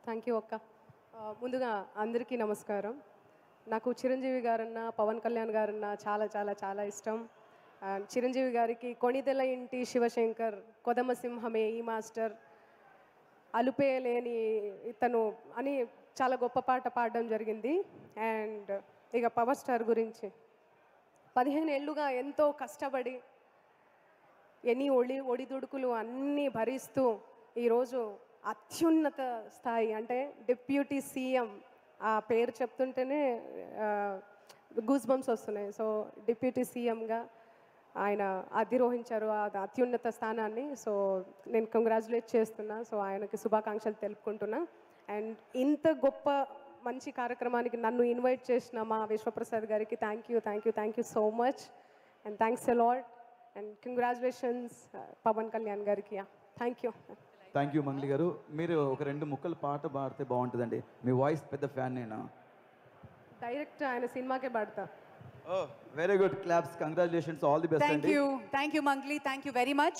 Thank you అక్క. ముందుగా అందరికీ నమస్కారం. నాకు చిరంజీవి గారన్నా, పవన్ కళ్యాణ్ గారన్నా చాలా చాలా చాలా ఇష్టం. చిరంజీవి గారికి 'కొణిదెల ఇంటి శివశంకర్', 'కొదమ సింహమే ఈ మాస్టర్', 'అలుపే లేని ఇతను' అని చాలా గొప్ప పాట పాడడం జరిగింది. అండ్ ఇక పవర్ స్టార్ గురించి 15 ఏళ్ళుగా ఎంతో కష్టపడి ఎన్ని ఒడిదుడుకులు అన్నీ భరిస్తూ ఈరోజు అత్యున్నత స్థాయి అంటే డిప్యూటీ సీఎం, ఆ పేరు చెప్తుంటేనే గూస్ బంప్స్ వస్తున్నాయి. సో డిప్యూటీ సీఎంగా ఆయన అధిరోహించారు ఆ అత్యున్నత స్థానాన్ని. సో నేను కంగ్రాచులేట్ చేస్తున్నా. సో ఆయనకి శుభాకాంక్షలు తెలుపుకుంటున్నా. అండ్ ఇంత గొప్ప మంచి కార్యక్రమానికి నన్ను ఇన్వైట్ చేసిన మా విశ్వప్రసాద్ గారికి thank you so much and thanks a lot. And congratulations Pawan Kalyan గారికి. థ్యాంక్ యూ మంగ్లీ గారు. మీరు ఒక 2 ముక్కలు పాట పాడితే బాగుంటుందండి. మీ వాయిస్ పెద్ద ఫ్యాన్ నేను. డైరెక్ట్ ఆయన సినిమాకే పాడతా. Very good, claps, congratulations, all the best అండి. Thank you, Mangli. Thank you very much.